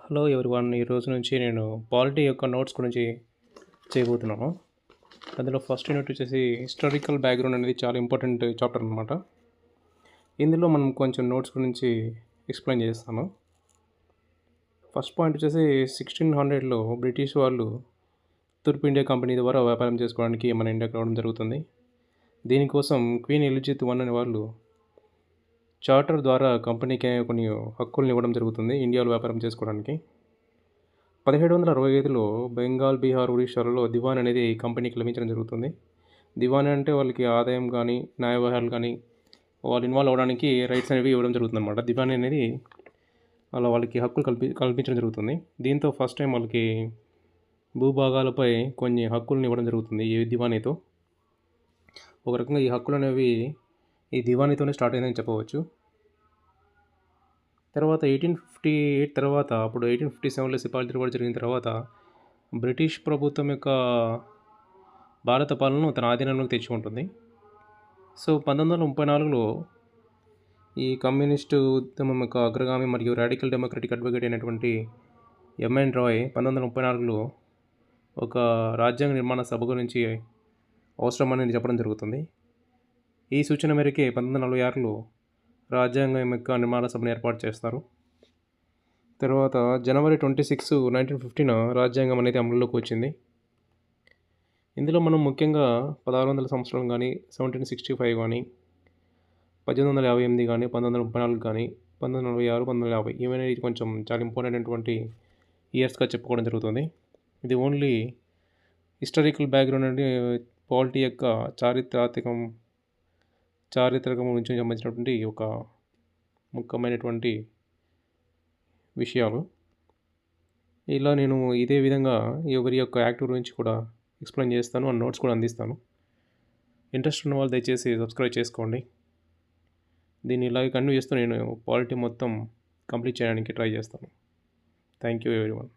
Hello everyone. ఈ రోజు నుంచి నేను పాలిటీ యొక్క నోట్స్ గురించి చేయబోతున్నాను. అందులో ఫస్ట్ యూనిట్ వచ్చేసి హిస్టారికల్ బ్యాక్గ్రౌండ్ అనేది చాలా ఇంపార్టెంట్ చాప్టర్ అనమాట. ఇందులో మనం కొంచెం నోట్స్ గురించి ఎక్స్ప్లెయిన్ చేస్తాను. ఫస్ట్ పాయింట్ వచ్చేసి 1600లో బ్రిటిష్ వాళ్ళు తూర్పు ఇండియా కంపెనీ ద్వారా వ్యాపారం చేసుకోవడానికి మన ఇండియాకి రావడం జరుగుతుంది. దీనికోసం క్వీన్ ఎలిజబెత్ I అనే వాళ్ళు చార్టర్ ద్వారా కంపెనీకి కొన్ని హక్కులను ఇవ్వడం జరుగుతుంది ఇండియాలో వ్యాపారం చేసుకోవడానికి. 1765లో బెంగాల్, బీహార్, ఒడిషాలలో దివాన్ అనేది కంపెనీకి లభించడం జరుగుతుంది. దివాన్ అంటే వాళ్ళకి ఆదాయం కానీ న్యాయ వ్యవహారాలు కానీ వాళ్ళు ఇన్వాల్వ్ అవ్వడానికి రైట్స్ అనేవి ఇవ్వడం జరుగుతుంది అనమాట. దివాన్ అనేది అలా వాళ్ళకి హక్కులు కల్పించడం జరుగుతుంది. దీంతో ఫస్ట్ టైం వాళ్ళకి భూభాగాలపై కొన్ని హక్కులను ఇవ్వడం జరుగుతుంది ఈ దివానీతో. ఒక రకంగా ఈ హక్కులు అనేవి ఈ దివానీతోనే స్టార్ట్ అయిందని చెప్పవచ్చు. తర్వాత 1858 తర్వాత అప్పుడు 1857లో సిపాయిల తిరుగుబాటు జరిగిన తర్వాత బ్రిటిష్ ప్రభుత్వం యొక్క భారత పాలనను తన ఆధీనంలోకి తెచ్చుకుంటుంది. సో 1934లో ఈ కమ్యూనిస్టు ఉద్యమం యొక్క అగ్రగామి మరియు రాడికల్ డెమోక్రటిక్ అడ్వకేట్ అయినటువంటి ఎంఎన్ రాయ్ 1934లో ఒక రాజ్యాంగ నిర్మాణ సభ గురించి అవసరం అనేది చెప్పడం జరుగుతుంది. ఈ సూచన మేరకే 1946లో రాజ్యాంగం యొక్క నిర్మాణ సభను ఏర్పాటు చేస్తారు. తర్వాత జనవరి 26, 1915 రాజ్యాంగం అనేది అమలులోకి వచ్చింది. ఇందులో మనం ముఖ్యంగా 1600 సంవత్సరం కానీ 1765 కానీ 1858 కానీ 1934 కానీ 1946, 1950 ఇవన్నీ కొంచెం చాలా ఇంపార్టెంట్ అయినటువంటి ఇయర్స్గా చెప్పుకోవడం జరుగుతుంది. ఇది ఓన్లీ హిస్టారికల్ బ్యాక్గ్రౌండ్ అంటే పాలిటీ యొక్క చారిత్రకం నుంచి సంబంధించినటువంటి ఒక ముఖ్యమైనటువంటి విషయాలు. ఇలా నేను ఇదే విధంగా ఎవరి యొక్క యాక్టివ్ గురించి కూడా ఎక్స్ప్లెయిన్ చేస్తాను, ఆ నోట్స్ కూడా అందిస్తాను. ఇంట్రెస్ట్ ఉన్న వాళ్ళు దయచేసి సబ్స్క్రైబ్ చేసుకోండి. దీన్ని ఇలాగే కంటిన్యూ చేస్తూ నేను పాలిటీ మొత్తం కంప్లీట్ చేయడానికి ట్రై చేస్తాను. Thank you everyone.